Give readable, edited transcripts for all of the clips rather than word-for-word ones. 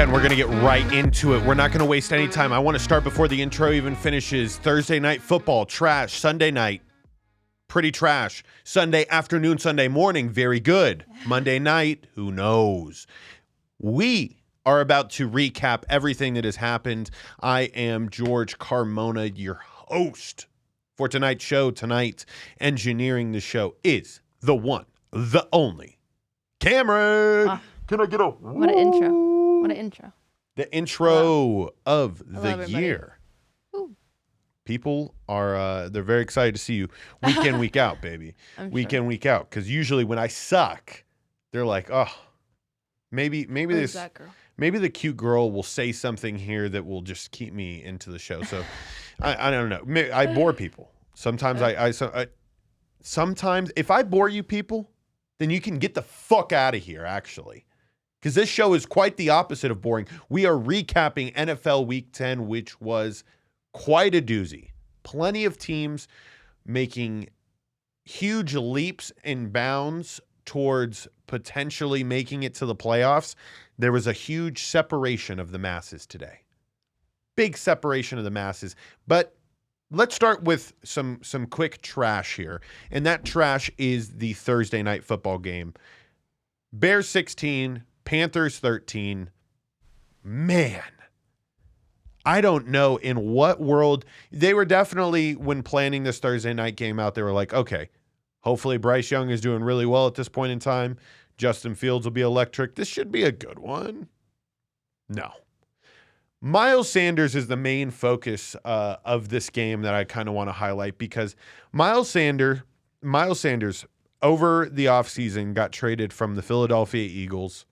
10. We're going to get right into it. We're not going to waste any time. I want to start before the intro even finishes. Thursday night football, trash. Sunday night, pretty trash. Sunday afternoon, Sunday morning, very good. Monday night, who knows? We are about to recap everything that has happened. I am George Carmona, your host for tonight's show. Tonight, engineering the show is the one, the only, Cameron. Can I get a what an intro? What an intro. The intro of the everybody. year. Ooh. People are, they're very excited to see you week in, week out, baby. Week in, week out. Because usually when I suck, they're like, oh, maybe this, maybe the cute girl will say something here that will just keep me into the show. So I don't know. I bore people. Sometimes sometimes if I bore you people, then you can get the fuck out of here, actually. Because this show is quite the opposite of boring. We are recapping NFL Week 10, which was quite a doozy. Plenty of teams making huge leaps and bounds towards potentially making it to the playoffs. There was a huge separation of the masses today. Big separation of the masses. But let's start with some quick trash here. And that trash is the Thursday night football game. Bears 16, Panthers 13. Man, I don't know in what world. They were definitely, when planning this Thursday night game out, they were like, okay, hopefully Bryce Young is doing really well at this point in time. Justin Fields will be electric. This should be a good one. No. Miles Sanders is the main focus of this game that I kind of want to highlight, because Miles Sanders over the offseason got traded from the Philadelphia Eagles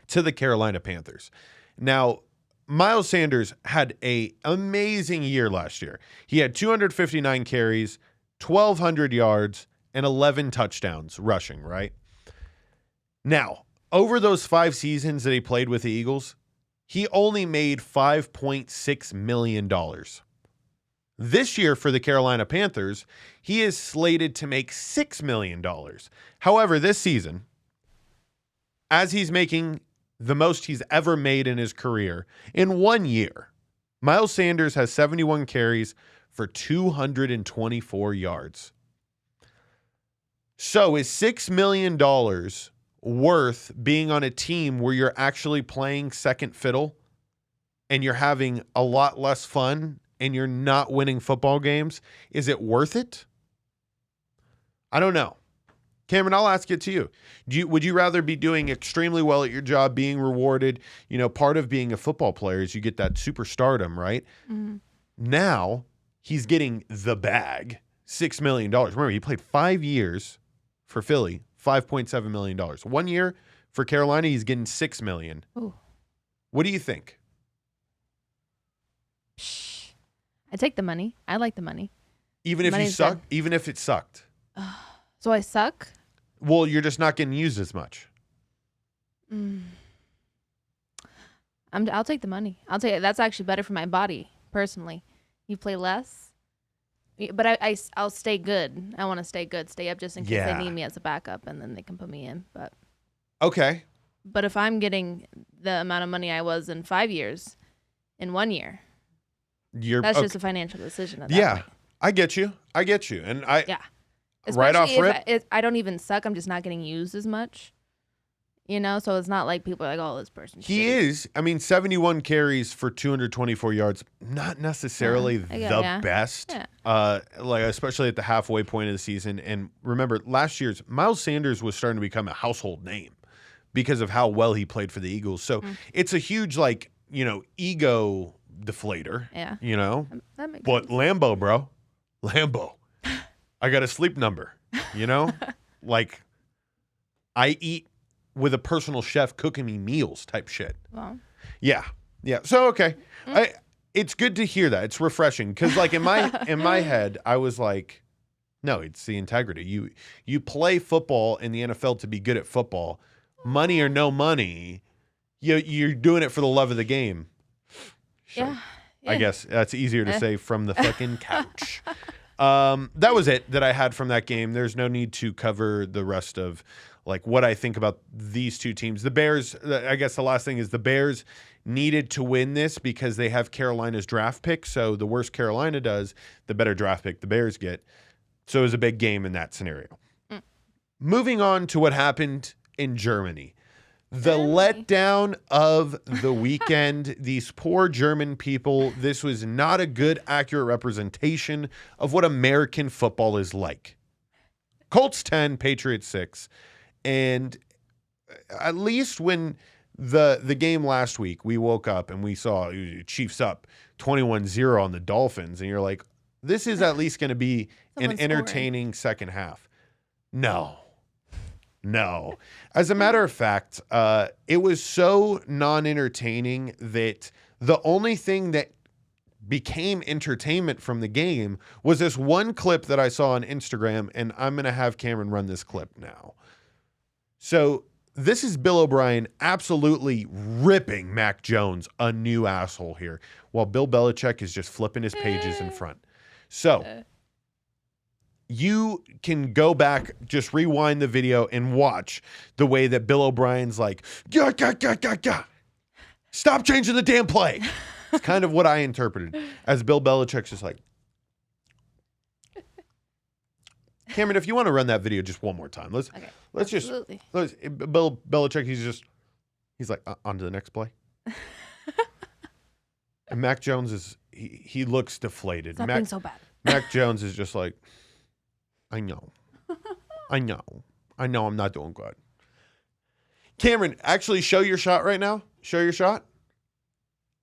to the Carolina Panthers. Now, Miles Sanders had an amazing year last year. He had 259 carries, 1,200 yards, and 11 touchdowns rushing, right? Now, over those 5 seasons that he played with the Eagles, he only made $5.6 million. This year for the Carolina Panthers, he is slated to make $6 million. However, this season, as he's making the most he's ever made in his career, in 1 year, Miles Sanders has 71 carries for 224 yards. So is $6 million worth being on a team where you're actually playing second fiddle and you're having a lot less fun and you're not winning football games? Is it worth it? I don't know. Cameron, I'll ask it to you. Would you rather be doing extremely well at your job, being rewarded? You know, part of being a football player is you get that superstardom, right? Mm-hmm. Now he's getting the bag, $6 million. Remember, he played 5 years for Philly, $5.7 million. 1 year for Carolina, he's getting $6 million. Ooh. What do you think? I take the money. I like the money. Even if you suck? Good. Even if it sucked? So I suck? Well, you're just not getting used as much. I'll take the money. I'll take it. That's actually better for my body, personally. You play less, but I'll stay good. I want to stay good, stay up just in case they need me as a backup, and then they can put me in. But okay. But if I'm getting the amount of money I was in 5 years, in 1 year, that's just a financial decision. At that point. I get you, and Especially right off rip, if I don't even suck. I'm just not getting used as much, so it's not like people are like, oh, this person. He is. I mean, 71 carries for 224 yards, not necessarily the best, like especially at the halfway point of the season. And remember, last year's Miles Sanders was starting to become a household name because of how well he played for the Eagles. So it's a huge, ego deflator. Yeah. That makes sense. Lambo, bro. Lambo. I got a sleep number, like I eat with a personal chef cooking me meals type shit. Wow. Yeah. So, okay. It's good to hear that. It's refreshing. Cause in my head, I was like, no, it's the integrity. You play football in the NFL to be good at football, money or no money. You're doing it for the love of the game. So, yeah. I guess that's easier to say from the fucking couch. That was it that I had from that game. There's no need to cover the rest of like what I think about these two teams. The Bears, I guess the last thing is the Bears needed to win this because they have Carolina's draft pick. So the worse Carolina does, the better draft pick the Bears get. So it was a big game in that scenario. Moving on to what happened in Germany. The letdown of the weekend, these poor German people, this was not a good, accurate representation of what American football is like. Colts 10, Patriots 6. And at least when the game last week, we woke up and we saw Chiefs up 21-0 on the Dolphins. And you're like, this is at least going to be an entertaining second half. No. As a matter of fact, it was so non-entertaining that the only thing that became entertainment from the game was this one clip that I saw on Instagram, and I'm going to have Cameron run this clip now. So this is Bill O'Brien absolutely ripping Mac Jones a new asshole here, while Bill Belichick is just flipping his pages in front. So you can go back, just rewind the video and watch the way that Bill O'Brien's like, gah. Stop changing the damn play. It's kind of what I interpreted as Bill Belichick's just like, Cameron, if you want to run that video just one more time, let's Bill Belichick, he's like, on to the next play. And Mac Jones he looks deflated. It's not being so bad. Mac Jones is just like, I know I'm not doing good. Cameron, actually show your shot right now. Show your shot.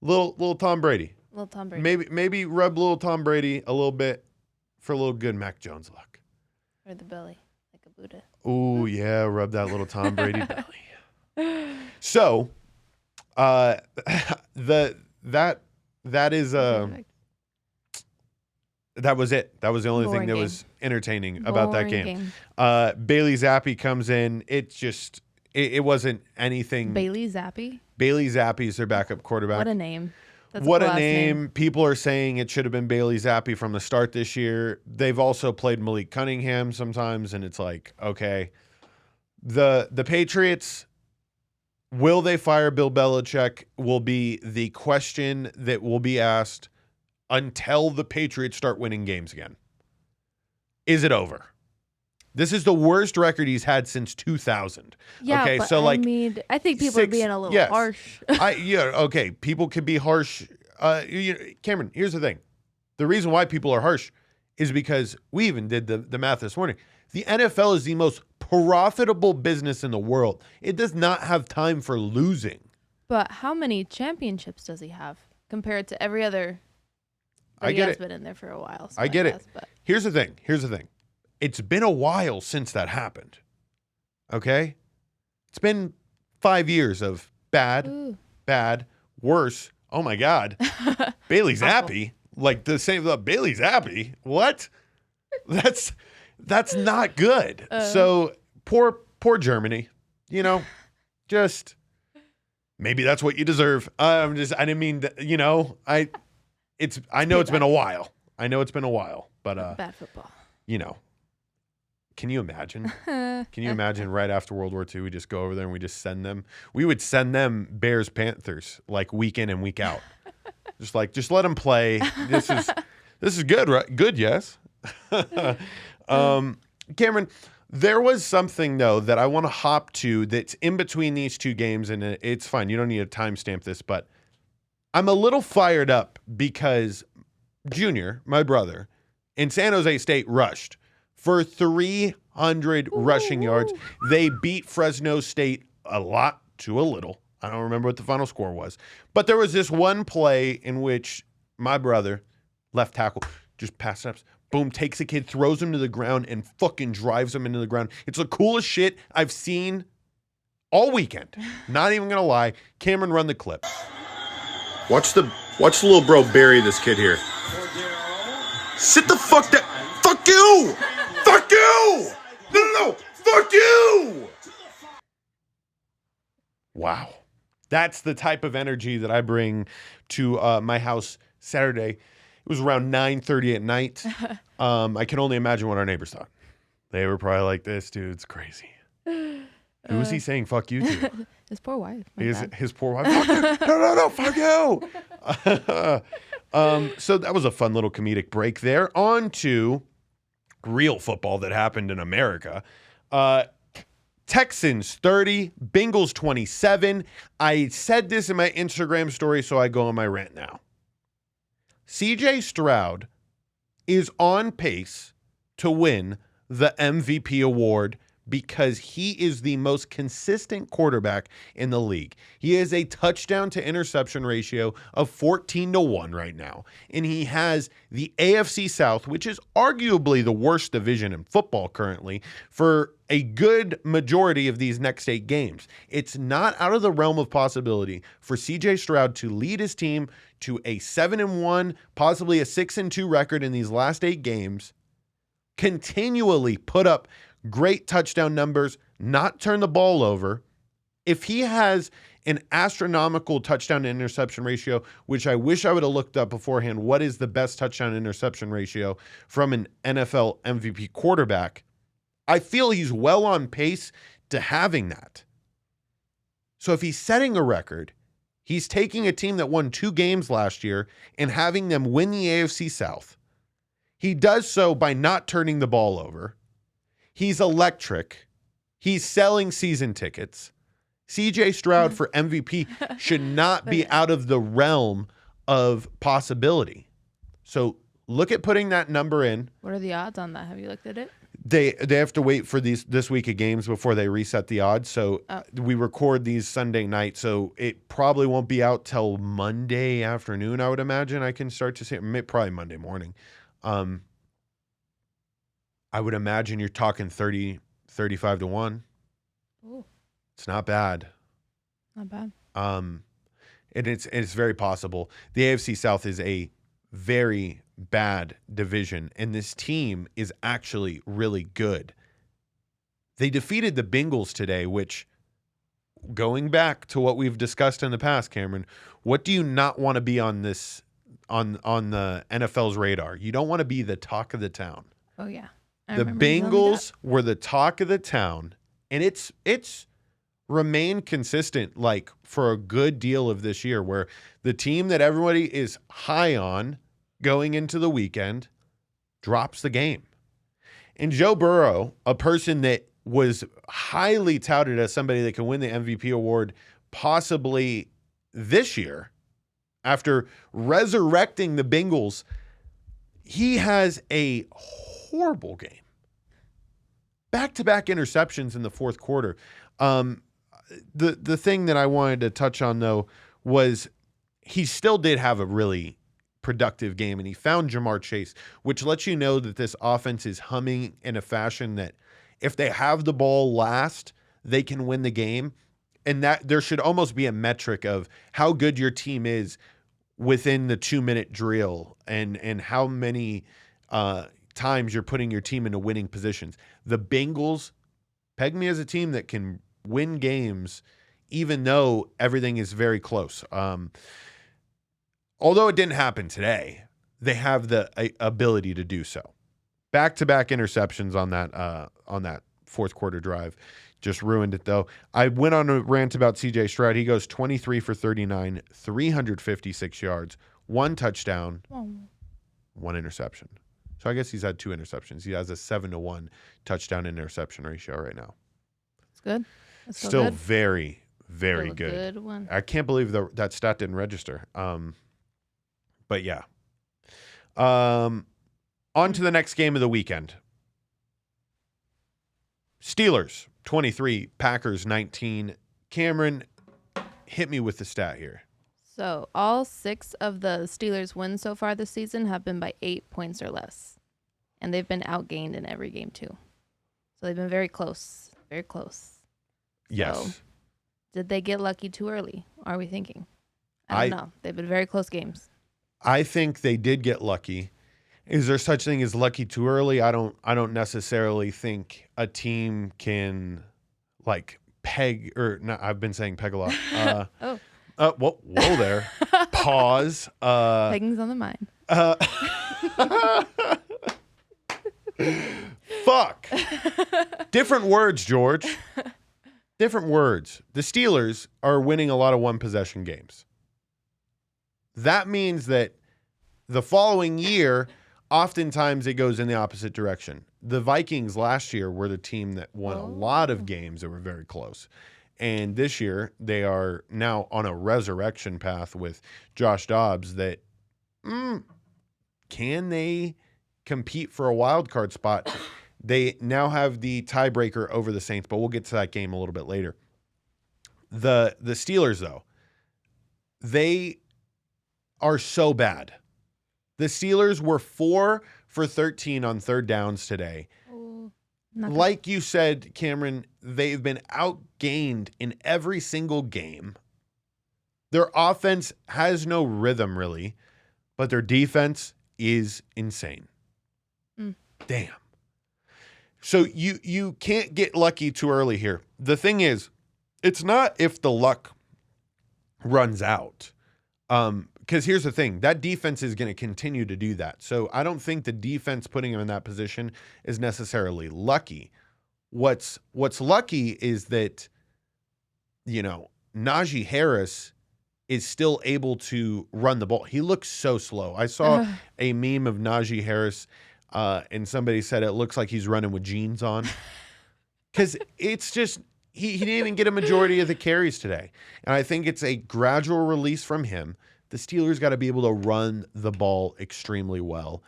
Little Tom Brady. Little Tom Brady. Maybe rub little Tom Brady a little bit for a little good Mac Jones luck. Or the belly, like a Buddha. Ooh, yeah, rub that little Tom Brady belly. So, that was it. That was the only thing that was entertaining about that game. Bailey Zappi comes in. It wasn't anything. Bailey Zappi? Bailey Zappi is their backup quarterback. What a name. What a name. People are saying it should have been Bailey Zappi from the start this year. They've also played Malik Cunningham sometimes, and it's like, okay. The Patriots, will they fire Bill Belichick will be the question that will be asked until the Patriots start winning games again. Is it over? This is the worst record he's had since 2000. Yeah, okay, but so like, I think people are being a little harsh. Okay, people can be harsh. Cameron, here's the thing. The reason why people are harsh is because we even did the math this morning. The NFL is the most profitable business in the world. It does not have time for losing. But how many championships does he have compared to every other? I get it. He has been in there for a while. So I get it. But here's the thing. It's been a while since that happened. Okay? It's been 5 years of bad, worse. Oh my God. Bailey Zappi. Like the same Bailey Zappi. What? That's not good. So poor Germany. Just maybe that's what you deserve. I didn't mean that, I know it's been a while. But bad football. Can you imagine? Can you imagine right after World War II, we just go over there and we just send them? We would send them Bears Panthers like week in and week out. just let them play. This is good, right? Good, yes. Cameron, there was something though that I want to hop to that's in between these two games, and it's fine. You don't need to timestamp this, but I'm a little fired up because Junior, my brother, in San Jose State rushed for 300 rushing yards. They beat Fresno State a lot to a little. I don't remember what the final score was. But there was this one play in which my brother, left tackle, just pass ups, boom, takes a kid, throws him to the ground, and fucking drives him into the ground. It's the coolest shit I've seen all weekend. Not even going to lie. Cameron, run the clip. Watch the little bro bury this kid here. Sit the fuck down. Fuck you! Fuck you! No! Fuck you! Wow. That's the type of energy that I bring to my house Saturday. It was around 9:30 at night. I can only imagine what our neighbors thought. They were probably like, this dude's crazy. Who is he saying fuck you to? His poor wife. His poor wife. Fuck you. No, fuck you. So that was a fun little comedic break there. On to real football that happened in America. Texans 30, Bengals 27. I said this in my Instagram story, so I go on my rant now. CJ Stroud is on pace to win the MVP award because he is the most consistent quarterback in the league. He has a touchdown to interception ratio of 14-1 right now. And he has the AFC South, which is arguably the worst division in football currently, for a good majority of these next 8 games. It's not out of the realm of possibility for CJ Stroud to lead his team to a 7-1, possibly a 6-2 record in these last 8 games, continually put up great touchdown numbers, not turn the ball over. If he has an astronomical touchdown to interception ratio, which I wish I would have looked up beforehand, what is the best touchdown to interception ratio from an NFL MVP quarterback? I feel he's well on pace to having that. So if he's setting a record, he's taking a team that won 2 games last year and having them win the AFC South. He does so by not turning the ball over. He's electric. He's selling season tickets. CJ Stroud for MVP should not be out of the realm of possibility. So look at putting that number in. What are the odds on that? Have you looked at it? They have to wait for this week of games before they reset the odds. So we record these Sunday night, so it probably won't be out till Monday afternoon, I would imagine. I can start to see it, probably Monday morning. I would imagine you're talking 30, 35-1. Ooh. It's not bad. Not bad. And it's very possible. The AFC South is a very bad division, and this team is actually really good. They defeated the Bengals today, which, going back to what we've discussed in the past, Cameron, what do you not want to be on this on the NFL's radar? You don't want to be the talk of the town. Oh yeah. The Bengals were the talk of the town, and it's remained consistent like for a good deal of this year, where the team that everybody is high on going into the weekend drops the game. And Joe Burrow, a person that was highly touted as somebody that can win the MVP award possibly this year, after resurrecting the Bengals, he has a horrible game. Back-to-back interceptions in the fourth quarter. The thing that I wanted to touch on, though, was he still did have a really productive game, and he found Jamar Chase, which lets you know that this offense is humming in a fashion that if they have the ball last, they can win the game. And that there should almost be a metric of how good your team is within the 2-minute drill and how many times you're putting your team into winning positions. The Bengals peg me as a team that can win games even though everything is very close. Although it didn't happen today, they have the ability to do so. Back-to-back interceptions on that fourth quarter drive. Just ruined it, though. I went on a rant about CJ Stroud. He goes 23 for 39, 356 yards, 1 touchdown, 1 interception. So I guess he's had 2 interceptions. He has a 7-1 touchdown interception ratio right now. It's good. That's still good. Very, very good. Good one. I can't believe that stat didn't register. But yeah. On to the next game of the weekend. Steelers 23, Packers 19. Cameron, hit me with the stat here. So all 6 of the Steelers' wins so far this season have been by 8 points or less. And they've been outgained in every game too. So they've been very close. Very close. Yes. So, did they get lucky too early? Are we thinking? I don't know. They've been very close games. I think they did get lucky. Is there such thing as lucky too early? I don't necessarily think a team can like peg or not. I've been saying peg a lot. Whoa there. Pause. Pegging's on the mind. Fuck. Different words, George. different words. The Steelers are winning a lot of one-possession games. That means that the following year, oftentimes it goes in the opposite direction. The Vikings last year were the team that won a lot of games that were very close. And this year, they are now on a resurrection path with Josh Dobbs that, can they compete for a wild card spot? They now have the tiebreaker over the Saints, but we'll get to that game a little bit later. The Steelers, though, they are so bad. The Steelers were 4 for 13 on third downs today. Like you said, Cameron, they've been outgained in every single game. Their offense has no rhythm, really, but their defense is insane. Damn. So you can't get lucky too early here. The thing is, it's not if the luck runs out. Because here's the thing, that defense is going to continue to do that. So I don't think the defense putting him in that position is necessarily lucky. What's lucky is that, Najee Harris is still able to run the ball. He looks so slow. I saw a meme of Najee Harris, and somebody said it looks like he's running with jeans on. Because it's just, he didn't even get a majority of the carries today. And I think it's a gradual release from him. The Steelers got to be able to run the ball extremely well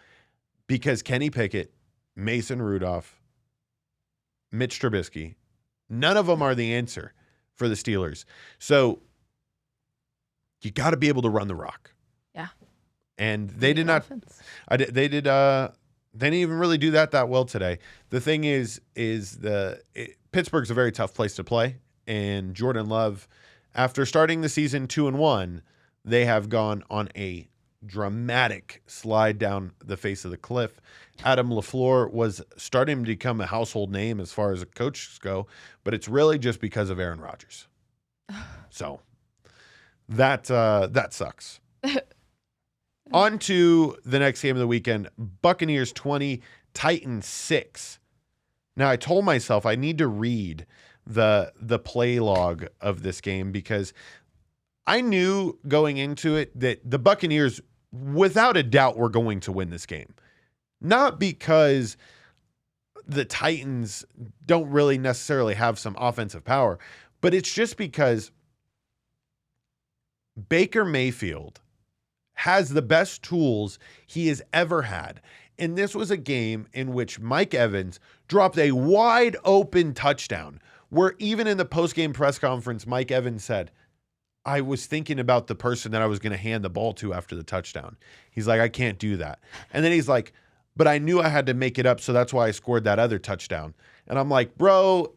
because Kenny Pickett, Mason Rudolph, Mitch Trubisky, none of them are the answer for the Steelers. So you got to be able to run the rock. Yeah. And they did not. They didn't even really do that well today. The thing is Pittsburgh's a very tough place to play, and Jordan Love, after starting the season 2-1, they have gone on a dramatic slide down the face of the cliff. Adam LaFleur was starting to become a household name as far as coaches go, but it's really just because of Aaron Rodgers. So that sucks. On to the next game of the weekend, Buccaneers 20, Titans 6. Now, I told myself I need to read the play log of this game because I knew going into it that the Buccaneers, without a doubt, were going to win this game. Not because the Titans don't really necessarily have some offensive power, but it's just because Baker Mayfield has the best tools he has ever had. And this was a game in which Mike Evans dropped a wide open touchdown where even in the postgame press conference, Mike Evans said, I was thinking about the person that I was going to hand the ball to after the touchdown. He's like, I can't do that. And then he's like, but I knew I had to make it up, so that's why I scored that other touchdown. And I'm like, bro,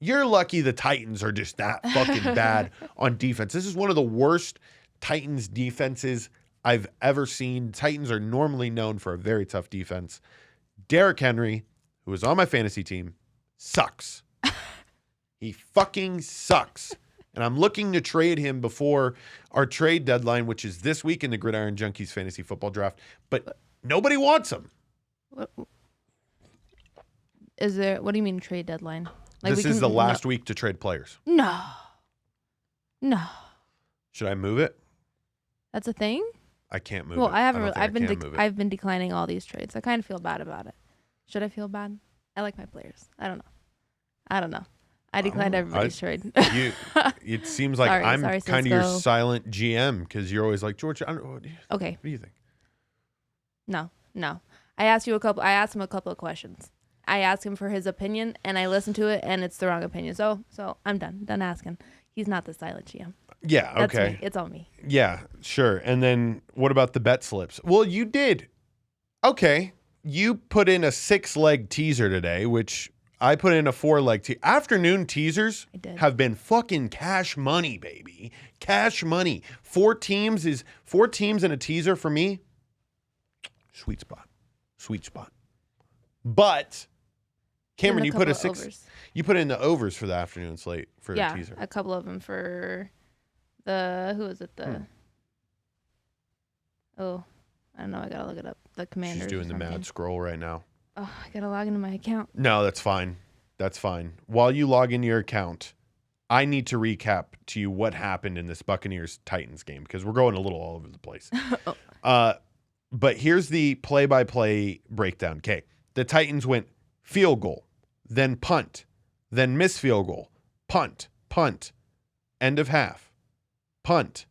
you're lucky the Titans are just that fucking bad on defense. This is one of the worst Titans defenses I've ever seen. Titans are normally known for a very tough defense. Derrick Henry, who is on my fantasy team, sucks. He fucking sucks. And I'm looking to trade him before our trade deadline, which is this week in the Gridiron Junkies Fantasy Football Draft. But nobody wants him. What do you mean trade deadline? Like this is the last week to trade players. No. Should I move it? That's a thing? I can't move it. Well, I haven't. I've been declining all these trades. I kind of feel bad about it. Should I feel bad? I like my players. I don't know. I declined everybody's trade. It seems like I'm kind of your silent GM because you're always like, George, okay. What do you think? No. I asked him a couple of questions. I asked him for his opinion, and I listened to it, and it's the wrong opinion. So I'm done asking. He's not the silent GM. Yeah, That's okay. Me. It's on me. Yeah, sure. And then what about the bet slips? Well, you did. Okay. You put in a 6-leg teaser today, which I put in a 4-leg teaser. Afternoon teasers have been fucking cash money, baby. Cash money. 4 teams in a teaser for me. Sweet spot. But Cameron, you put a 6. Overs. You put in the overs for the afternoon slate for the teaser. Yeah, a couple of them for the who is it? Oh, I don't know. I gotta look it up. The Commanders. She's doing the mad scroll right now. Oh, I gotta log into my account. No, that's fine. While you log into your account, I need to recap to you what happened in this Buccaneers-Titans game because we're going a little all over the place. But here's the play-by-play breakdown. Okay, the Titans went field goal, then punt, then miss field goal, punt, end of half, punt,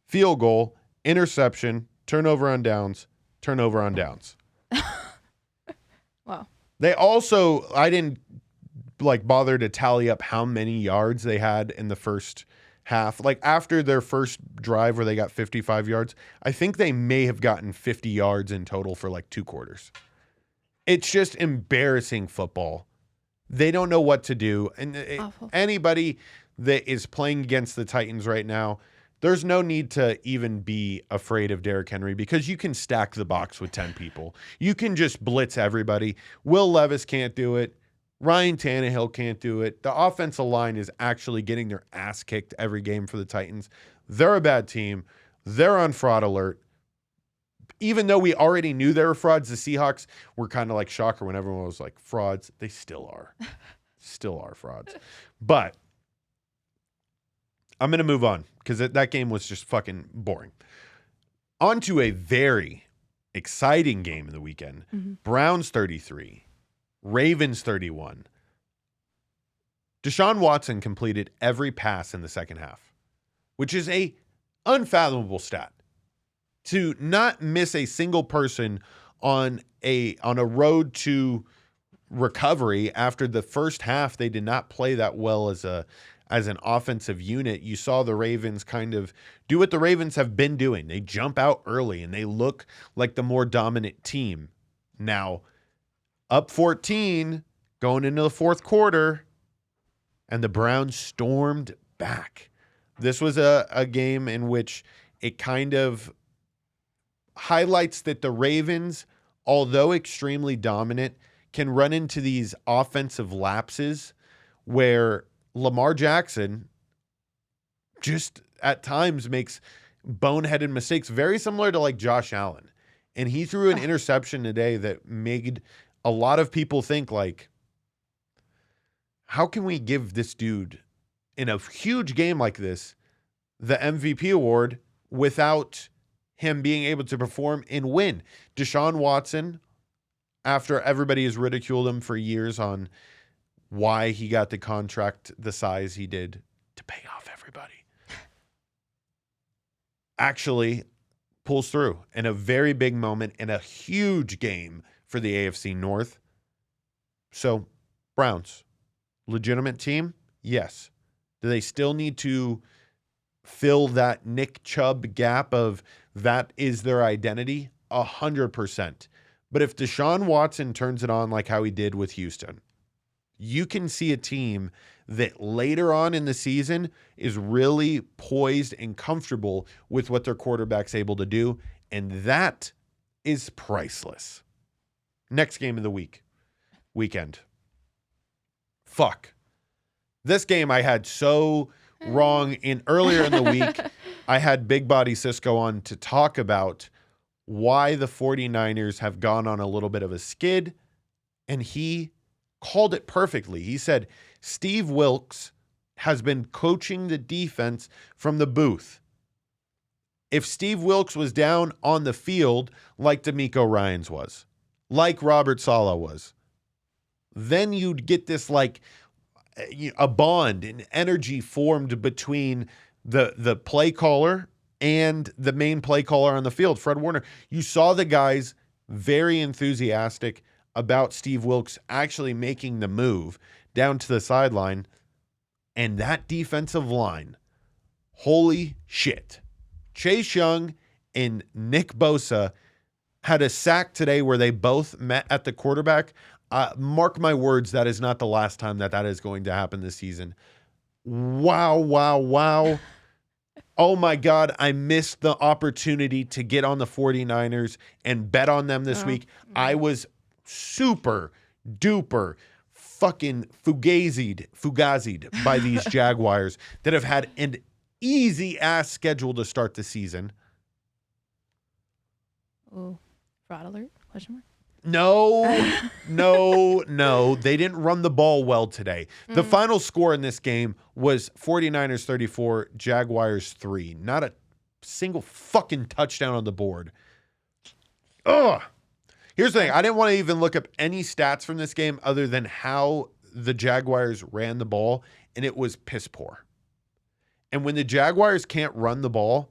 field goal, interception, turnover on downs. Wow. They also, I didn't bother to tally up how many yards they had in the first half. Like after their first drive where they got 55 yards, I think they may have gotten 50 yards in total for 2 quarters. It's just embarrassing football. They don't know what to do. And anybody that is playing against the Titans right now, there's no need to even be afraid of Derrick Henry because you can stack the box with 10 people. You can just blitz everybody. Will Levis can't do it. Ryan Tannehill can't do it. The offensive line is actually getting their ass kicked every game for the Titans. They're a bad team. They're on fraud alert. Even though we already knew they were frauds, the Seahawks were kind of like shocker when everyone was like frauds. They still are. Still are frauds. But I'm going to move on because that game was just fucking boring. On to a very exciting game in the weekend. Mm-hmm. Browns 33. Ravens 31. Deshaun Watson completed every pass in the second half, which is a unfathomable stat. To not miss a single person on a road to recovery after the first half, they did not play that well as an offensive unit. You saw the Ravens kind of do what the Ravens have been doing. They jump out early and they look like the more dominant team. Now, up 14 going into the fourth quarter, and the Browns stormed back. This was a game in which it kind of highlights that the Ravens, although extremely dominant, can run into these offensive lapses where Lamar Jackson just at times makes boneheaded mistakes, very similar to Josh Allen. And he threw an interception today that made a lot of people think how can we give this dude in a huge game like this the MVP award without him being able to perform and win? Deshaun Watson, after everybody has ridiculed him for years on why he got the contract the size he did to pay off everybody, actually pulls through in a very big moment in a huge game for the AFC North. So, Browns, legitimate team? Yes. Do they still need to fill that Nick Chubb gap of that is their identity? 100%. But if Deshaun Watson turns it on like how he did with Houston, you can see a team that later on in the season is really poised and comfortable with what their quarterback's able to do, and that is priceless. Next game of the weekend. Fuck. This game I had so wrong earlier in the week. I had Big Body Cisco on to talk about why the 49ers have gone on a little bit of a skid, and he called it perfectly. He said Steve Wilks has been coaching the defense from the booth. If Steve Wilks was down on the field like DeMeco Ryans was, like Robert Saleh was, then you'd get this a bond and energy formed between the play caller and the main play caller on the field, Fred Warner. You saw the guys very enthusiastic about Steve Wilks actually making the move down to the sideline, and that defensive line, holy shit. Chase Young and Nick Bosa had a sack today where they both met at the quarterback. Mark my words, that is not the last time that is going to happen this season. Wow. Oh my God, I missed the opportunity to get on the 49ers and bet on them this week. I was super duper fucking fugazied by these Jaguars that have had an easy ass schedule to start the season. Oh, fraud alert? Question mark? No. They didn't run the ball well today. The final score in this game was 49ers 34, Jaguars 3. Not a single fucking touchdown on the board. Ugh. Here's the thing. I didn't want to even look up any stats from this game other than how the Jaguars ran the ball, and it was piss poor. And when the Jaguars can't run the ball,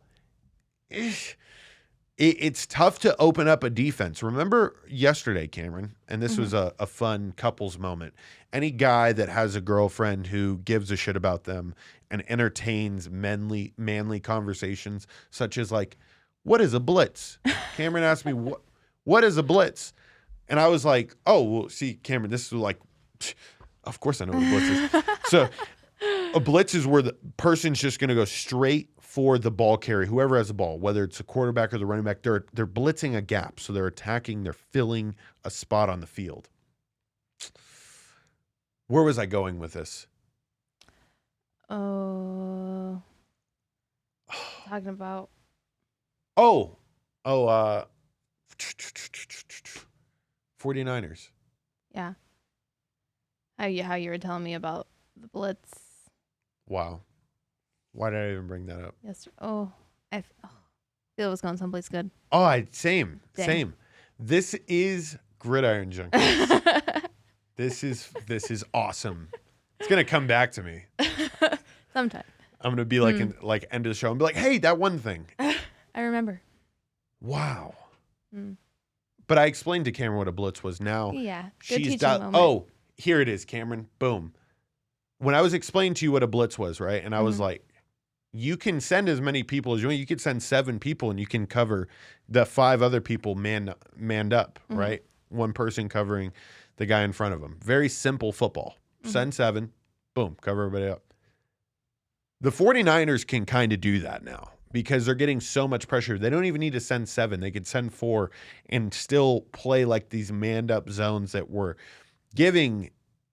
it's tough to open up a defense. Remember yesterday, Cameron, and this was a fun couples moment. Any guy that has a girlfriend who gives a shit about them and entertains manly conversations, such as like, what is a blitz? Cameron asked me, what is a blitz? And I was like, oh, well, see, Cameron, this is like, of course I know what a blitz is. So a blitz is where the person's just going to go straight for the ball carrier, whoever has the ball, whether it's a quarterback or the running back. They're blitzing a gap. So they're attacking, they're filling a spot on the field. Where was I going with this? Talking about. 49ers. Yeah. How you were telling me about the blitz. Wow. Why did I even bring that up? Yes. I feel it was going someplace good. Oh, same. Dang. Same. This is Gridiron Junkies. This is awesome. It's gonna come back to me. Sometime. I'm gonna be like end of the show and be like, hey, that one thing. I remember. Wow. But I explained to Cameron what a blitz was. Now Yeah. she's done. Oh, here it is, Cameron. Boom. When I was explaining to you what a blitz was, right? And I was like, you can send as many people as you want. You could send 7 people and you can cover the 5 other people manned up, right? One person covering the guy in front of them. Very simple football. Send 7, boom, cover everybody up. The 49ers can kind of do that now because they're getting so much pressure. They don't even need to send 7. They could send 4 and still play like these manned up zones that were giving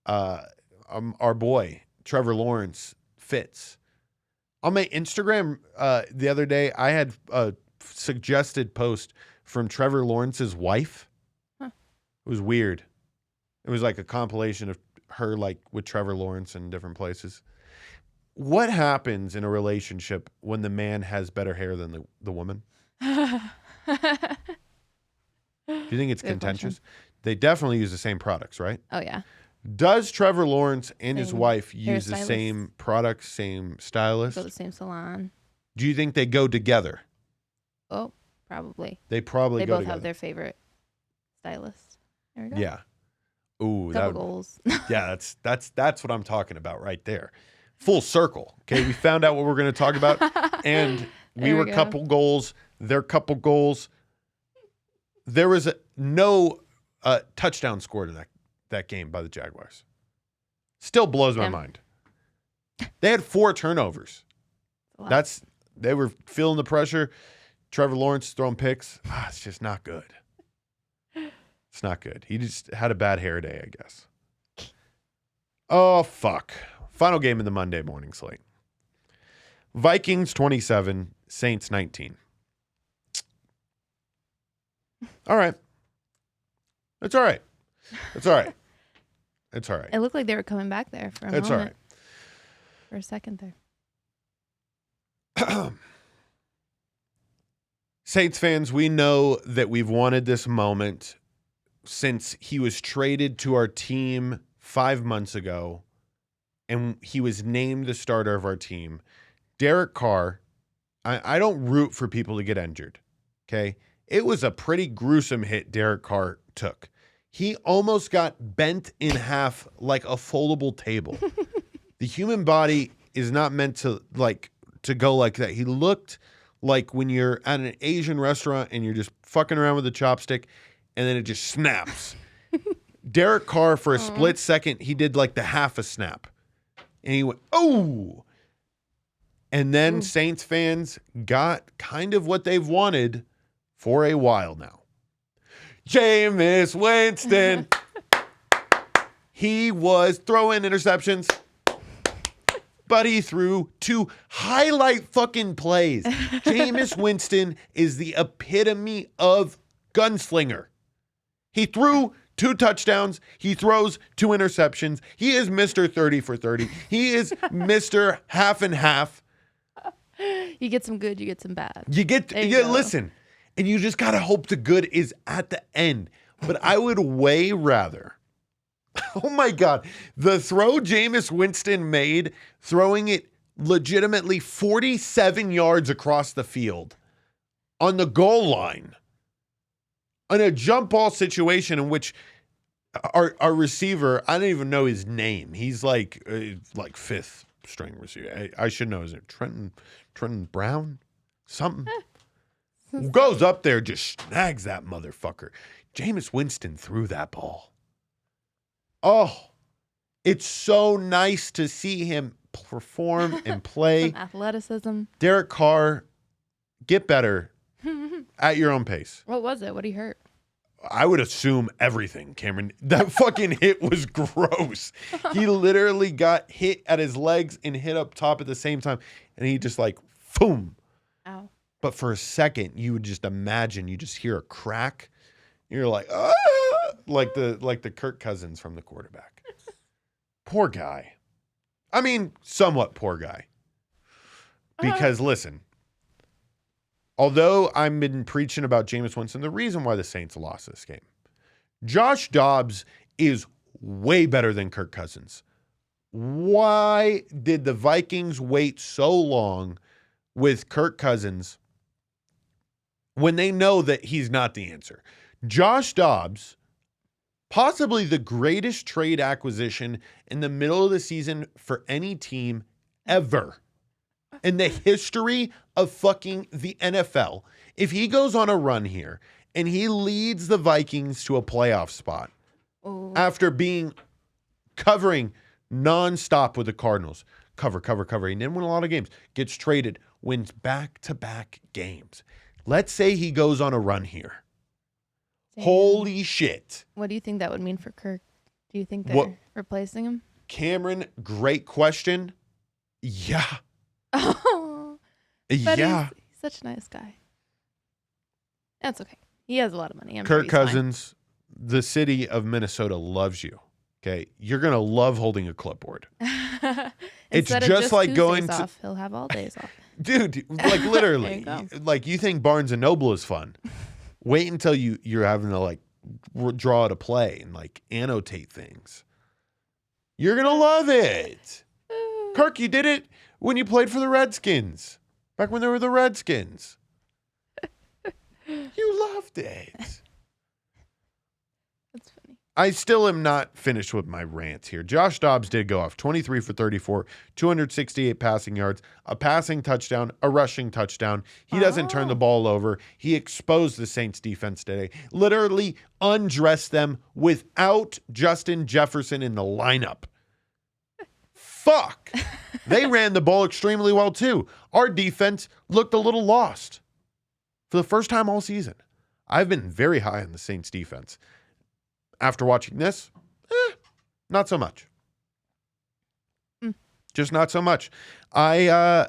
our boy Trevor Lawrence fits. On my Instagram the other day, I had a suggested post from Trevor Lawrence's wife. It was weird. It was like a compilation of her like with Trevor Lawrence in different places. What happens in a relationship when the man has better hair than the woman? Do you think it's contentious? They definitely use the same products, right? Oh, yeah. Does Trevor Lawrence and his wife use the same products, same stylist? Go to the same salon. Do you think they go together? Oh, probably. They probably go both together. Have their favorite stylist. There we go. Yeah. Ooh, Couple goals. Yeah, that's what I'm talking about right there. Full circle. Okay, we found out what we're going to talk about, and we were couple goals. They're couple goals. There was no touchdown scored in that game by the Jaguars. Still blows my mind. They had 4 turnovers. They were feeling the pressure. Trevor Lawrence throwing picks. It's just not good. It's not good. He just had a bad hair day, I guess. Oh, fuck. Final game in the Monday morning slate. Vikings 27, Saints 19. All right. It's all right. It's all right. It's all right. It looked like they were coming back there for a moment. It's all right. For a second there. Saints fans, we know that we've wanted this moment since he was traded to our team 5 months ago and he was named the starter of our team. Derek Carr, I don't root for people to get injured, okay? It was a pretty gruesome hit Derek Carr took. He almost got bent in half like a foldable table. The human body is not meant to go like that. He looked like when you're at an Asian restaurant and you're just fucking around with a chopstick and then it just snaps. Derek Carr, for a split second, he did like the half a snap. And he went, oh! And then Saints fans got kind of what they've wanted for a while now. Jameis Winston. He was throwing interceptions, but he threw 2 highlight fucking plays. Jameis Winston is the epitome of gunslinger. He threw 2 touchdowns. He throws 2 interceptions. He is Mr. 30 for 30. He is Mr. half and half. You get some good, you get some bad. Listen, and you just got to hope the good is at the end. But I would way rather, oh my God, the throw Jameis Winston made, throwing it legitimately 47 yards across the field on the goal line in a jump ball situation in which our receiver, I don't even know his name. He's like 5th string receiver. I should know. Is it Trenton Brown? Something. Goes up there, just snags that motherfucker. Jameis Winston threw that ball. Oh, it's so nice to see him perform and play. Some athleticism. Derek Carr, get better at your own pace. What was it? What did he hurt? I would assume everything, Cameron. That fucking hit was gross. He literally got hit at his legs and hit up top at the same time. And he just like, boom. Ow. But for a second, you would just imagine, you just hear a crack. You're like, ah! like the Kirk Cousins from the quarterback. Poor guy. I mean, somewhat poor guy. Because listen, although I've been preaching about Jameis Winston, the reason why the Saints lost this game, Josh Dobbs is way better than Kirk Cousins. Why did the Vikings wait so long with Kirk Cousins when they know that he's not the answer? Josh Dobbs, possibly the greatest trade acquisition in the middle of the season for any team ever in the history of fucking the NFL. If he goes on a run here and he leads the Vikings to a playoff spot after being covering nonstop with the Cardinals, cover, he didn't win a lot of games, gets traded, wins back-to-back games. Let's say he goes on a run here. Damn. Holy shit. What do you think that would mean for Kirk? Do you think they're replacing him? Cameron, great question. Yeah. Oh, yeah. He's such a nice guy. That's okay. He has a lot of money. Kirk Cousins, the city of Minnesota loves you. Okay. You're going to love holding a clipboard. It's just like going to. He'll have all days off. Dude, like literally. Like you think Barnes and Noble is fun. Wait until you're having to like draw it a play and like annotate things. You're going to love it. Kirk, you did it when you played for the Redskins. Back when they were the Redskins. You loved it. That's funny. I still am not finished with my rant here. Josh Dobbs did go off 23 for 34, 268 passing yards, a passing touchdown, a rushing touchdown. He doesn't turn the ball over. He exposed the Saints defense today, literally undressed them without Justin Jefferson in the lineup. Fuck. They ran the ball extremely well too. Our defense looked a little lost for the first time all season. I've been very high on the Saints defense. After watching this, not so much. Just not so much. I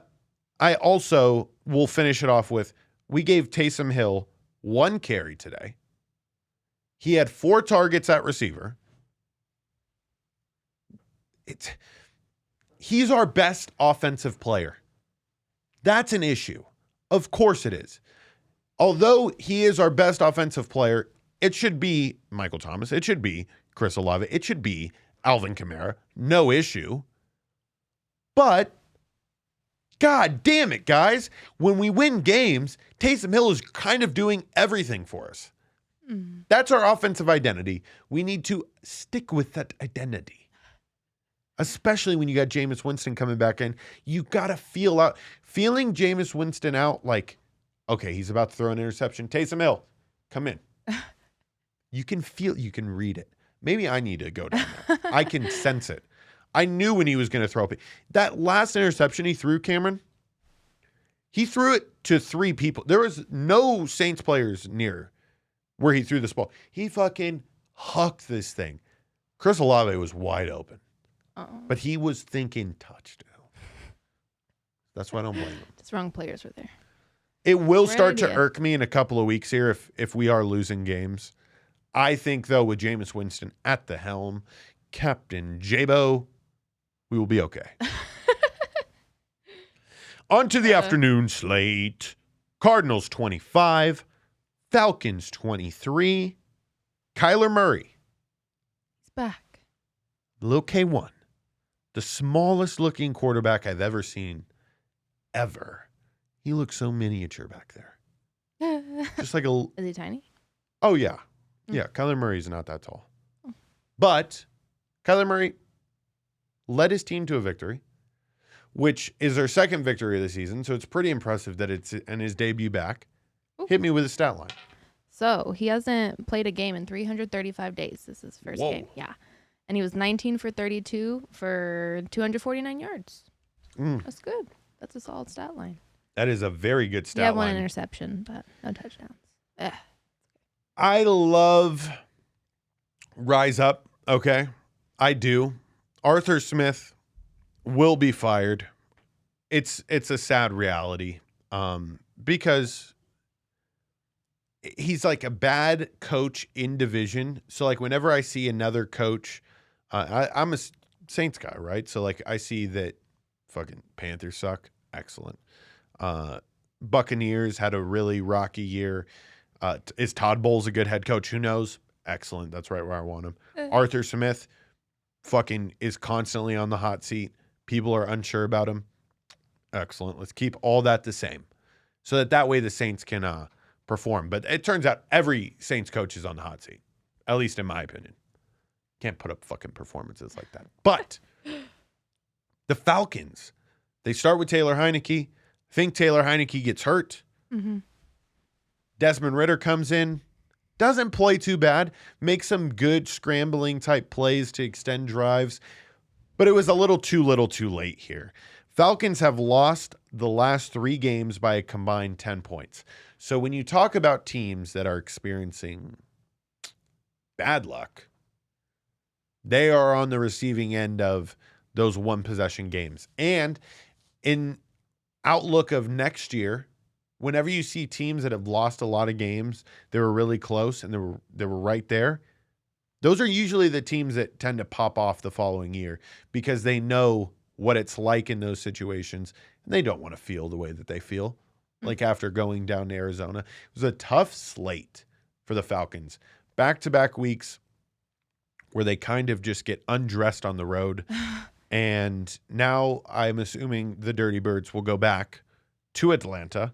also will finish it off with, we gave Taysom Hill 1 carry today. He had 4 targets at receiver. He's our best offensive player. That's an issue. Of course it is. Although he is our best offensive player, it should be Michael Thomas. It should be Chris Olave. It should be Alvin Kamara. No issue. But, God damn it, guys. When we win games, Taysom Hill is kind of doing everything for us. That's our offensive identity. We need to stick with that identity. Especially when you got Jameis Winston coming back in. You got to feel out. Feeling Jameis Winston out like, okay, he's about to throw an interception. Taysom Hill, come in. You can feel, you can read it. Maybe I need to go down there. I can sense it. I knew when he was going to throw it. That last interception he threw, Cameron, he threw it to 3 people. There was no Saints players near where he threw this ball. He fucking hucked this thing. Chris Olave was wide open. But he was thinking touchdown. That's why I don't blame him. Just wrong players were there. It will start to irk me in a couple of weeks here if we are losing games. I think, though, with Jameis Winston at the helm, Captain Jabo, we will be okay. On to the afternoon slate. Cardinals 25, Falcons 23, Kyler Murray. He's back. Lil K1, the smallest looking quarterback I've ever seen, ever. He looks so miniature back there. Just like a... Is he tiny? Oh, yeah. Yeah, Kyler Murray's not that tall. But Kyler Murray led his team to a victory, which is their second victory of the season. So it's pretty impressive that it's in his debut back. Ooh. Hit me with a stat line. So he hasn't played a game in 335 days. This is his first game. Yeah. And he was 19 for 32 for 249 yards. That's good. That's a solid stat line. That is a very good stat line. He had one interception, but no touchdowns. I love Rise Up, okay? I do. Arthur Smith will be fired. It's a sad reality because he's like a bad coach in division. So like whenever I see another coach, I'm a Saints guy, right? So like I see that fucking Panthers suck. Excellent. Buccaneers had a really rocky year. Is Todd Bowles a good head coach? Who knows? Excellent. That's right where I want him. Arthur Smith fucking is constantly on the hot seat. People are unsure about him. Excellent. Let's keep all that the same so that way the Saints can perform. But it turns out every Saints coach is on the hot seat, at least in my opinion. Can't put up fucking performances like that. But the Falcons, they start with Taylor Heineke. I think Taylor Heineke gets hurt. Mm-hmm. Desmond Ridder comes in, doesn't play too bad, makes some good scrambling type plays to extend drives, but it was a little too late here. Falcons have lost the last 3 games by a combined 10 points. So when you talk about teams that are experiencing bad luck, they are on the receiving end of those one possession games. And in outlook of next year, whenever you see teams that have lost a lot of games, they were really close and they were right there. Those are usually the teams that tend to pop off the following year because they know what it's like in those situations and they don't want to feel the way that they feel. Like after going down to Arizona, it was a tough slate for the Falcons. Back-to-back weeks where they kind of just get undressed on the road. And now I'm assuming the Dirty Birds will go back to Atlanta.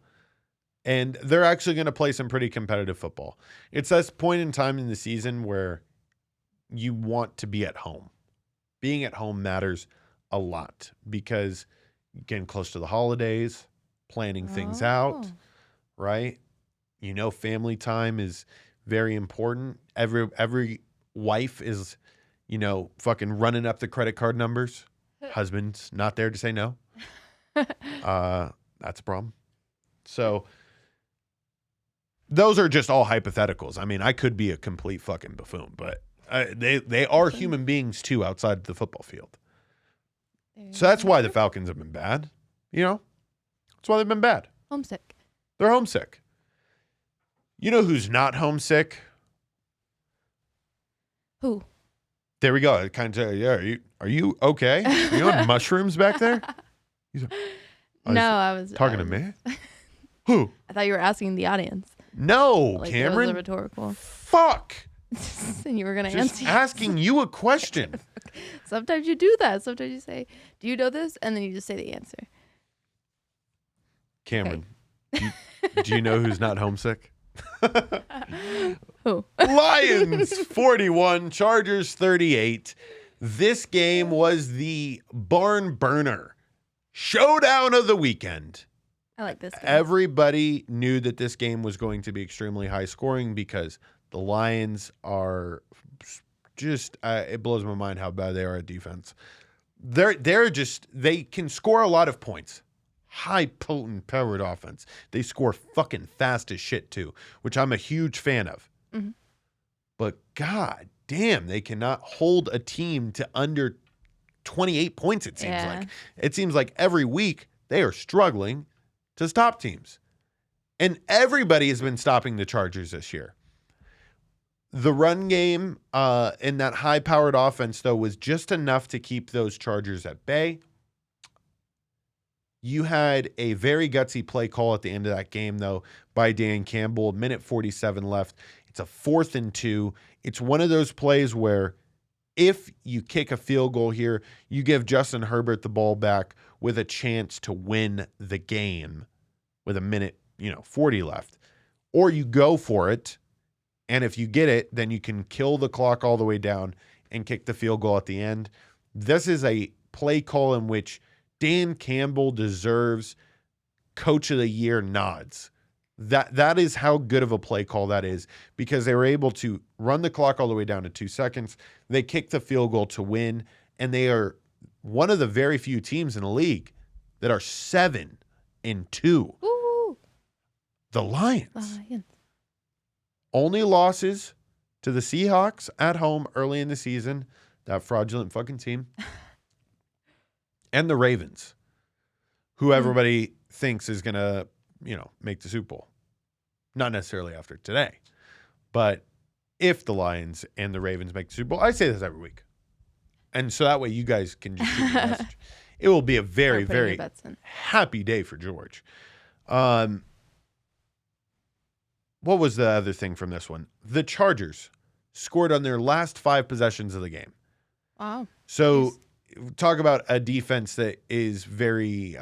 And they're actually going to play some pretty competitive football. It's this point in time in the season where you want to be at home. Being at home matters a lot because getting close to the holidays, planning things out, right? You know, family time is very important. Every wife is, you know, fucking running up the credit card numbers. Husband's not there to say no. That's a problem. So those are just all hypotheticals. I mean, I could be a complete fucking buffoon, but they are human beings too outside the football field. So that's why the Falcons have been bad. You know, that's why they've been bad. Homesick. They're homesick. You know who's not homesick? Who? There we go. I kind of yeah. Are you okay? Are you on mushrooms back there? I was talking to me. Who? I thought you were asking the audience. No, like, Cameron. It was a rhetorical. Fuck. And you were gonna Just answer. asking you a question. Sometimes you do that. Sometimes you say, "Do you know this?" And then you just say the answer. Cameron, do you know who's not homesick? Who? Lions 41, Chargers 38. This game was the barn burner showdown of the weekend. I like this game. Everybody knew that this game was going to be extremely high scoring because the Lions are just, it blows my mind how bad they are at defense. They can score a lot of points. High potent powered offense. They score fucking fast as shit too, which I'm a huge fan of. Mm-hmm. But god damn, they cannot hold a team to under 28 points, it seems like. It seems like every week they are struggling to stop teams. And everybody has been stopping the Chargers this year. The run game in that high-powered offense, though, was just enough to keep those Chargers at bay. You had a very gutsy play call at the end of that game, though, by Dan Campbell. Minute 47 left. It's a 4th and 2. It's one of those plays where if you kick a field goal here, you give Justin Herbert the ball back with a chance to win the game with a minute, 40 left. Or you go for it, and if you get it, then you can kill the clock all the way down and kick the field goal at the end. This is a play call in which Dan Campbell deserves Coach of the Year nods. That is how good of a play call that is, because they were able to run the clock all the way down to 2 seconds. They kicked the field goal to win, and they are one of the very few teams in the league that are 7-2. Ooh. The Lions. Only losses to the Seahawks at home early in the season, that fraudulent fucking team, and the Ravens, who everybody thinks is going to, make the Super Bowl. Not necessarily after today, but if the Lions and the Ravens make the Super Bowl, I say this every week. And so that way you guys can just shoot me a message. It will be a very, very happy day for George. What was the other thing from this one? The Chargers scored on their last 5 possessions of the game. Wow. So talk about a defense that is very,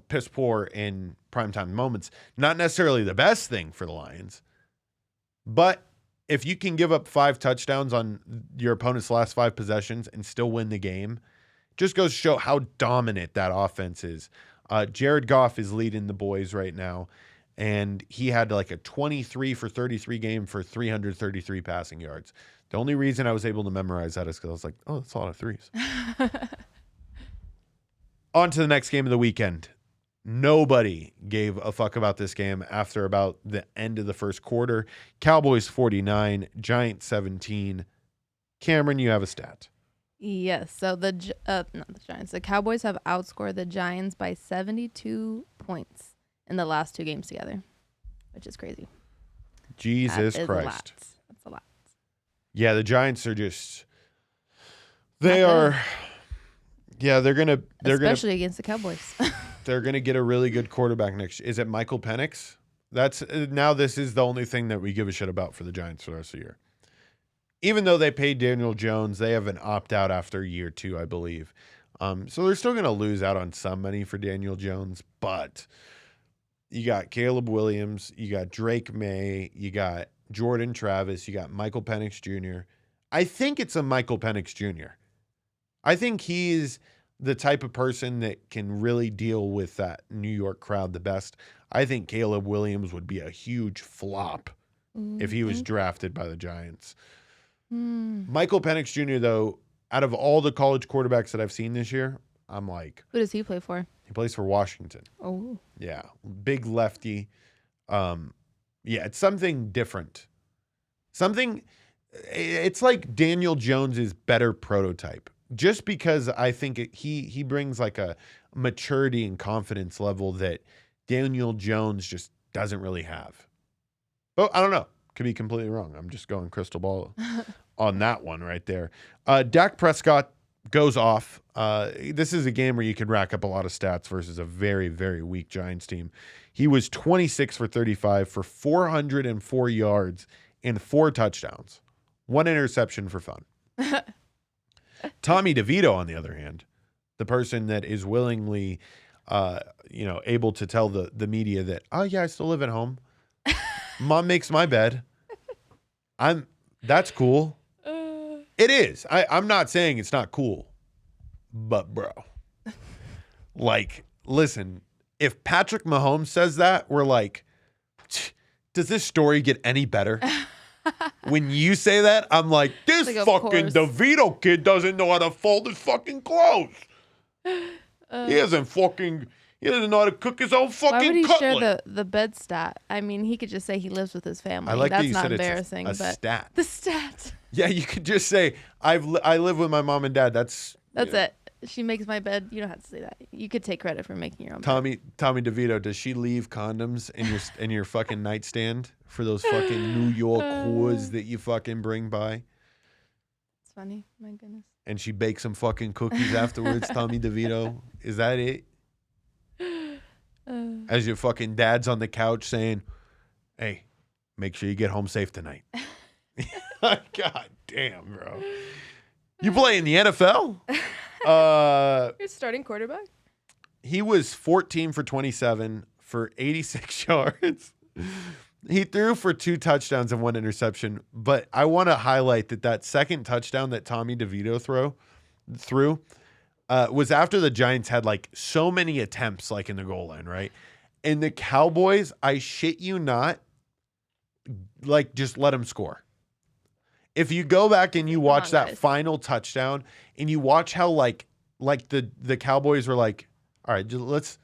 piss poor in primetime moments. Not necessarily the best thing for the Lions, but if you can give up 5 touchdowns on your opponent's last 5 possessions and still win the game, just goes to show how dominant that offense is. Jared Goff is leading the boys right now, and he had like a 23 for 33 game for 333 passing yards. The only reason I was able to memorize that is because I was like, oh, that's a lot of threes. On to the next game of the weekend. Nobody gave a fuck about this game after about the end of the first quarter. Cowboys 49, Giants 17. Cameron, you have a stat. Yes. So not the Giants. The Cowboys have outscored the Giants by 72 points in the last 2 games together, which is crazy. Jesus Christ. That's a lot. Yeah, the Giants are just they're especially against the Cowboys. They're gonna get a really good quarterback next year. Is it Michael Penix? This is the only thing that we give a shit about for the Giants for the rest of the year. Even though they paid Daniel Jones, they have an opt-out after year 2, I believe. So they're still gonna lose out on some money for Daniel Jones, but you got Caleb Williams, you got Drake May, you got Jordan Travis, you got Michael Penix Jr. I think it's a Michael Penix Jr. I think he's the type of person that can really deal with that New York crowd the best. I think Caleb Williams would be a huge flop if he was drafted by the Giants. Michael Penix Jr., though, out of all the college quarterbacks that I've seen this year, I'm like... Who does he play for? He plays for Washington. Oh. Yeah. Big lefty. It's something different. It's like Daniel Jones's better prototype. Just because I think he brings like a maturity and confidence level that Daniel Jones just doesn't really have. But I don't know. Could be completely wrong. I'm just going crystal ball on that one right there. Dak Prescott goes off. This is a game where you could rack up a lot of stats versus a very, very weak Giants team. He was 26 for 35 for 404 yards and 4 touchdowns. 1 interception for fun. Tommy DeVito, on the other hand, the person that is willingly, able to tell the media that, oh yeah, I still live at home. Mom makes my bed. That's cool. It is. I'm not saying it's not cool, but bro, like, listen, if Patrick Mahomes says that, we're like, does this story get any better? When you say that, I'm like, this like, fucking DeVito kid doesn't know how to fold his fucking clothes. He doesn't know how to cook his own fucking Why would he cutlet. share the bed stat? I mean, he could just say he lives with his family. I like That's that you not said embarrassing. It's a stat. The stat. Yeah, you could just say, I live with my mom and dad. That's it. She makes my bed. You don't have to say that. You could take credit for making your own Tommy DeVito, does she leave condoms in your fucking nightstand for those fucking New York whores that you fucking bring by? It's funny. My goodness. And she bakes some fucking cookies afterwards, Tommy DeVito? Is that it? As your fucking dad's on the couch saying, hey, make sure you get home safe tonight. God damn, bro. You play in the NFL? Your starting quarterback? He was 14 for 27 for 86 yards. He threw for 2 touchdowns and 1 interception. But I want to highlight that second touchdown that Tommy DeVito threw was after the Giants had like so many attempts like in the goal line, right? And the Cowboys, I shit you not, like just let them score. If you go back and you watch that final touchdown and you watch how like the Cowboys were like, all right, let's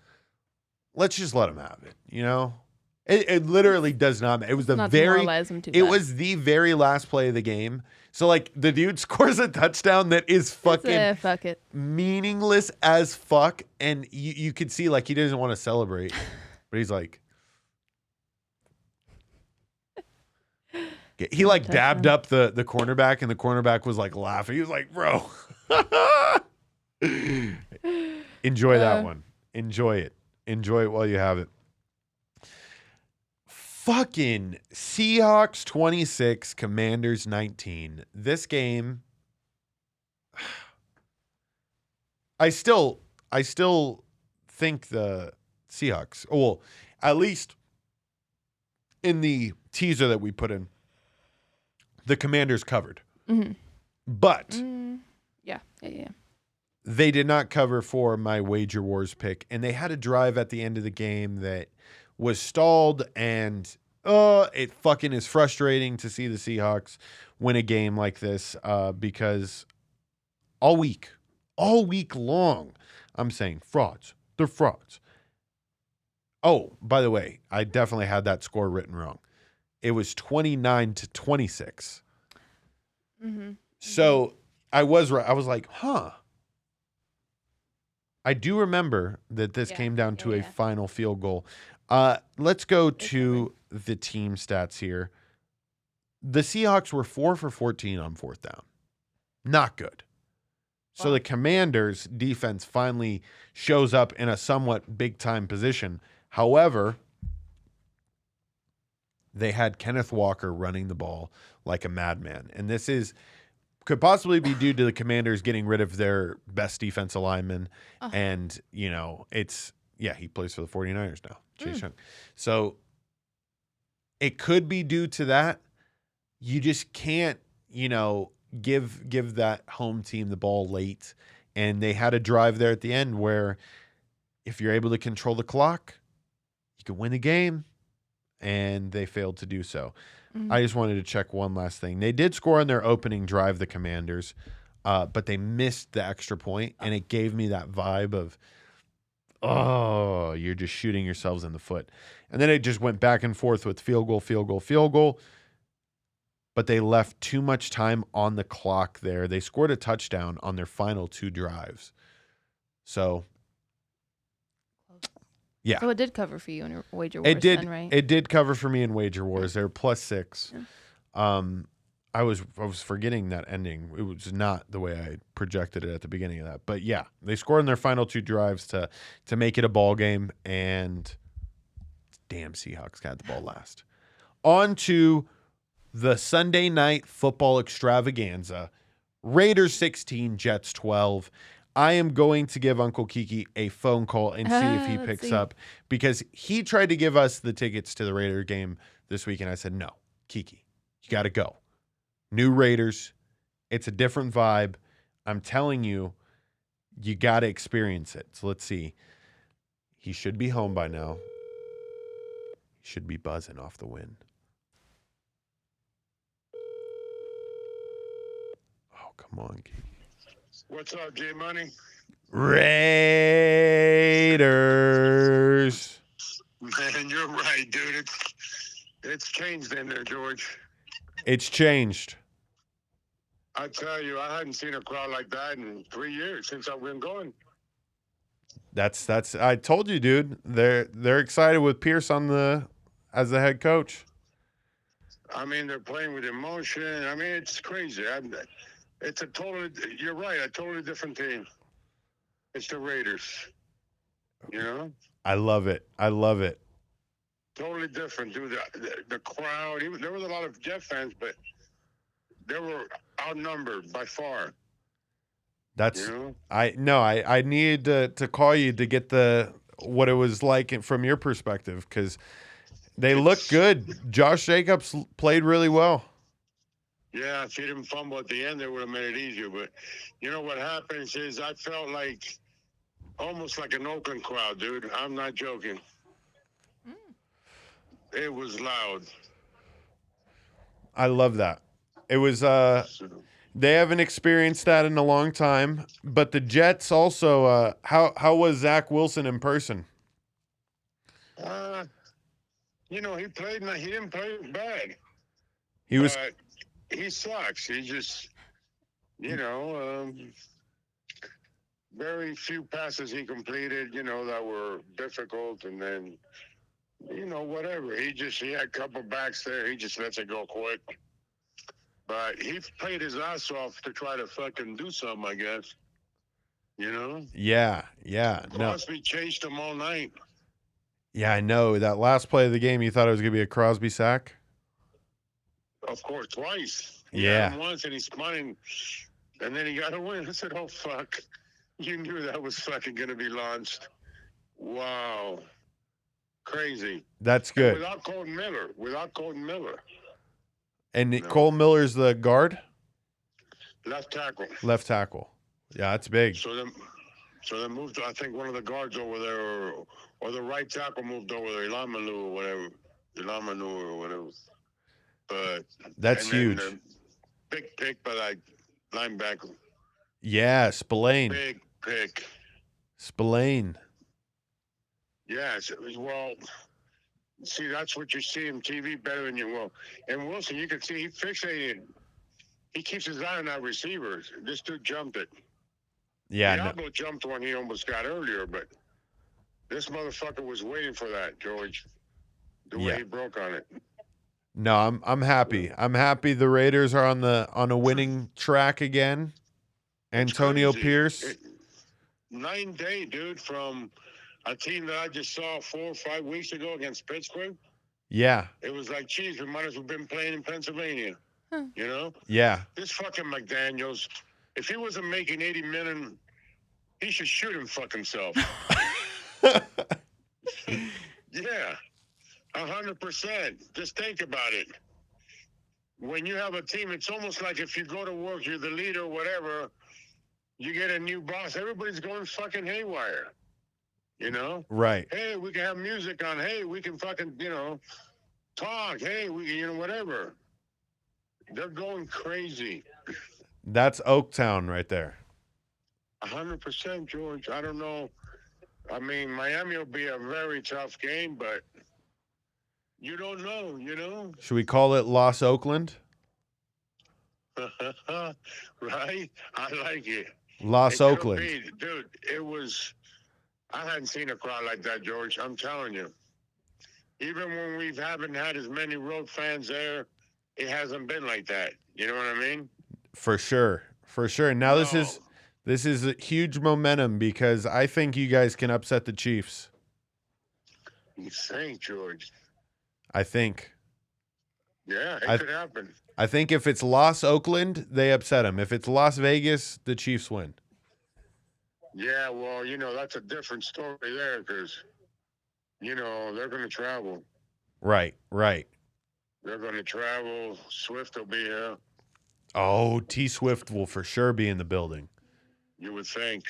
just let them have it, you know? It literally does not matter. It was the very last play of the game. So like the dude scores a touchdown that is fucking fuck it. meaningless as fuck, and you could see like he doesn't want to celebrate, but he's like, he like dabbed up the cornerback, and the cornerback was like laughing. He was like, bro, enjoy that one. Enjoy it while you have it. Fucking Seahawks 26, Commanders 19. This game, I still think the Seahawks, well, at least in the teaser that we put in, the Commanders covered. Mm-hmm. But yeah. They did not cover for my Wager Wars pick, and they had a drive at the end of the game that was stalled, and it fucking is frustrating to see the Seahawks win a game like this because all week long, I'm saying frauds. They're frauds. Oh, by the way, I definitely had that score written wrong. It was 29-26. Mm-hmm. So I was right. I was like, huh. I do remember that this came down to a final field goal. Let's go to the team stats here. The Seahawks were 4 for 14 on 4th down. Not good. So the Commanders' defense finally shows up in a somewhat big-time position. However, they had Kenneth Walker running the ball like a madman. And this could possibly be due to the Commanders getting rid of their best defensive lineman. And, he plays for the 49ers now, Chase Young. So it could be due to that. You just can't, give that home team the ball late. And they had a drive there at the end where if you're able to control the clock, you can win the game. And they failed to do so. I just wanted to check one last thing. They did score on their opening drive, the Commanders, but they missed the extra point, and it gave me that vibe of, you're just shooting yourselves in the foot. And then it just went back and forth with field goal, but they left too much time on the clock there. They scored a touchdown on their final 2 drives. So, yeah. So it did cover for you in Wager Wars, then, right? It did cover for me in Wager Wars. They're +6. Yeah. I was forgetting that ending. It was not the way I projected it at the beginning of that. But yeah, they scored in their final 2 drives to make it a ball game, and damn, Seahawks got the ball last. On to the Sunday night football extravaganza. Raiders 16, Jets 12. I am going to give Uncle Kiki a phone call and see if he picks up, because he tried to give us the tickets to the Raider game this week, and I said, no, Kiki, you got to go. New Raiders. It's a different vibe. I'm telling you, you got to experience it. So let's see. He should be home by now. He should be buzzing off the win. Oh, come on, Kiki. What's up, J Money? Raiders. Man, you're right, dude. It's changed in there, George. It's changed. I tell you, I hadn't seen a crowd like that in 3 years since I've been going. That's. I told you, dude. They're excited with Pierce as the head coach. I mean, they're playing with emotion. I mean, it's crazy. It's a totally. You're right. A totally different team. It's the Raiders. You know. I love it. I love it. Totally different, dude. The crowd. There was a lot of Jet fans, but they were outnumbered by far. That's. You know? I needed to call you to get what it was like from your perspective because they look good. Josh Jacobs played really well. Yeah, if he didn't fumble at the end, they would have made it easier. But you know what happens is I felt like almost like an Oakland crowd, dude. I'm not joking. It was loud. I love that. It was they haven't experienced that in a long time, but the Jets also how was Zach Wilson in person? He played. He didn't play bad. He was. He sucks. He just, very few passes he completed. That were difficult, and then, whatever. He had a couple backs there. He just lets it go quick. But he played his ass off to try to fucking do something, I guess. Yeah. Crosby chased him all night. Yeah, I know. That last play of the game, you thought it was going to be a Crosby sack? Of course, twice. Yeah. Got him once, and he spun, and then he got a win. I said, oh, fuck. You knew that was fucking going to be launched. Wow. Crazy. That's good. And without Colton Miller. And Cole Miller's the guard? Left tackle. Yeah, that's big. So they moved, I think, one of the guards over there, or the right tackle moved over there, Ilamanu or whatever. But that's huge. Big pick by that linebacker. Yeah, Spillane. Big pick. Spillane. Yes. Well, see, that's what you see in TV better than you will. And Wilson, you can see he fixated. He keeps his eye on that receiver. This dude jumped it. Yeah. Diablo jumped one he almost got earlier, but this motherfucker was waiting for that, George. The way he broke on it. No, I'm happy. I'm happy the Raiders are on a winning track again. Antonio Pierce. 9 day, dude, from a team that I just saw 4 or 5 weeks ago against Pittsburgh. Yeah. It was like, geez, we might as well have been playing in Pennsylvania. Yeah. This fucking McDaniels, if he wasn't making $80 million, he should shoot him fuck himself. Yeah. 100%. Just think about it. When you have a team, it's almost like if you go to work, you're the leader, whatever, you get a new boss, everybody's going fucking haywire. Right. Hey, we can have music on. Hey, we can fucking, talk. Hey, whatever. They're going crazy. That's Oaktown right there. 100%, George. I don't know. I mean, Miami will be a very tough game, but you don't know, Should we call it Los Oakland? Right? I like it. Los Oakland. Dude, I hadn't seen a crowd like that, George. I'm telling you. Even when we haven't had as many road fans there, it hasn't been like that. You know what I mean? For sure. Now this is a huge momentum because I think you guys can upset the Chiefs. You think, George? I think. Yeah, it could happen. I think if it's Los Oakland, they upset them. If it's Las Vegas, the Chiefs win. Yeah, well, that's a different story there because, they're going to travel. Right. They're going to travel. Swift will be here. Oh, T Swift will for sure be in the building. You would think.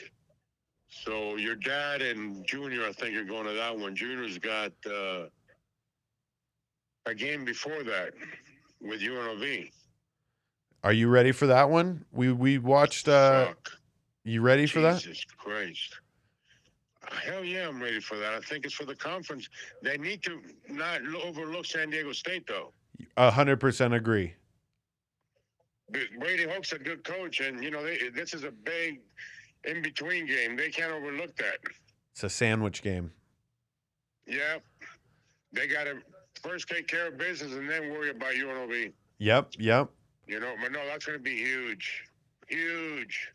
So your dad and Junior, I think, are going to that one. Junior's got a game before that with UNLV. Are you ready for that one? We watched. You ready for that? Jesus Christ. Hell yeah, I'm ready for that. I think it's for the conference. They need to not overlook San Diego State, though. 100% agree. Brady Hoke's a good coach, and this is a big in-between game. They can't overlook that. It's a sandwich game. Yeah, they got to first take care of business and then worry about UNLV. Yep. But no, that's going to be huge. Huge.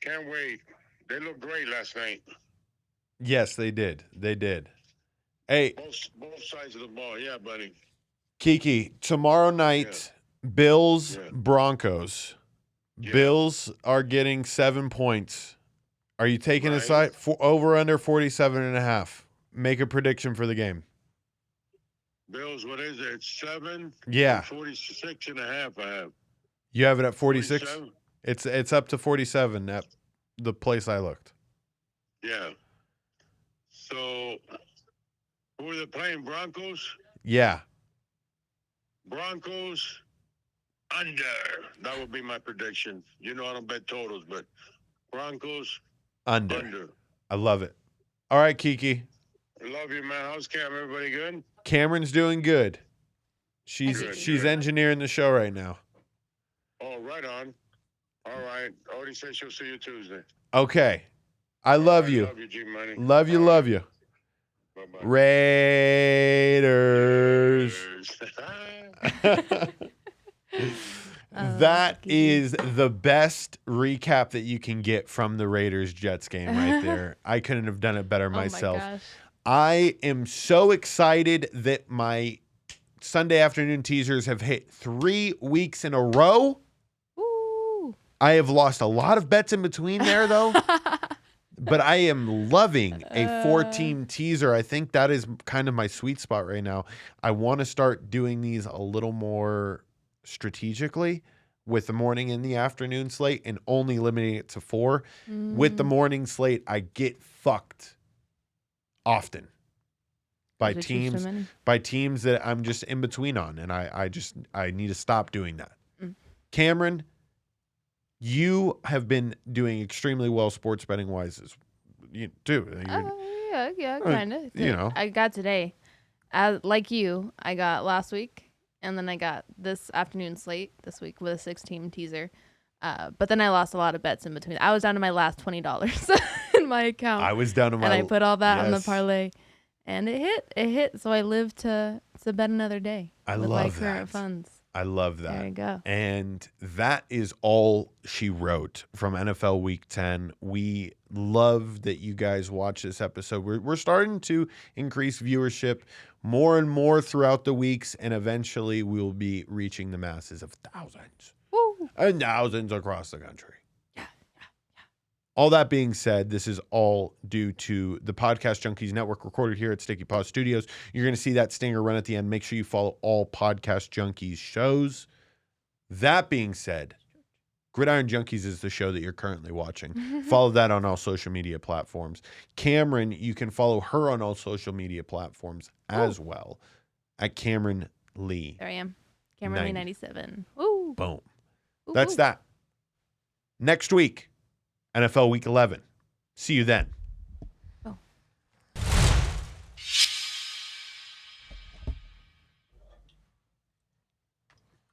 Can't wait. They looked great last night. Yes, they did. Hey, Both sides of the ball. Yeah, buddy. Kiki, tomorrow night, Bills, Broncos. Yeah. Bills are getting 7 points. Are you taking a side over under 47.5? Make a prediction for the game. Bills, what is it? 7? Yeah. 46.5 I have. You have it at 46? 47? It's up to 47 at the place I looked. Yeah. So, who are they playing? Broncos? Yeah. Broncos under. That would be my prediction. I don't bet totals, but Broncos under. I love it. All right, Kiki. Love you, man. How's Cam? Everybody good? Cameron's doing good. She's Good. engineering the show right now. Oh, right on. All right. Already said she'll see you Tuesday. Okay. I love you. Love you, G-Money. Love you, love you. Bye-bye. Raiders. That is the best recap that you can get from the Raiders-Jets game right there. I couldn't have done it better myself. Oh my gosh. I am so excited that my Sunday afternoon teasers have hit 3 weeks in a row. Woo. I have lost a lot of bets in between there, though. But I am loving a 4-team teaser. I think that is kind of my sweet spot right now. I want to start doing these a little more strategically with the morning and the afternoon slate and only limiting it to 4. With the morning slate, I get fucked often by teams that I'm just in between on, and I need to stop doing that. Cameron, you have been doing extremely well sports betting wise, too. Yeah, kind of. I got today, like you. I got last week, and then I got this afternoon slate this week with a 6-team teaser. But then I lost a lot of bets in between. I was down to my last $20 in my account. I was down to my. And I put all that on the parlay, and it hit. It hit. So I live to bet another day. I with love my that. current funds. I love that. There you go. And that is all she wrote from NFL Week 10. We love that you guys watch this episode. We're starting to increase viewership more and more throughout the weeks, and eventually we will be reaching the masses of thousands. Woo. And thousands across the country. Yeah. All that being said, this is all due to the Podcast Junkies Network, recorded here at Sticky Paw Studios. You're going to see that stinger run at the end. Make sure you follow all Podcast Junkies shows. That being said, Gridiron Junkies is the show that you're currently watching. Follow that on all social media platforms. Cameron, you can follow her on all social media platforms as well at Cameron Lee. There I am. Cameron Lee 97. Woo. Boom. That's that. Next week, NFL Week 11. See you then.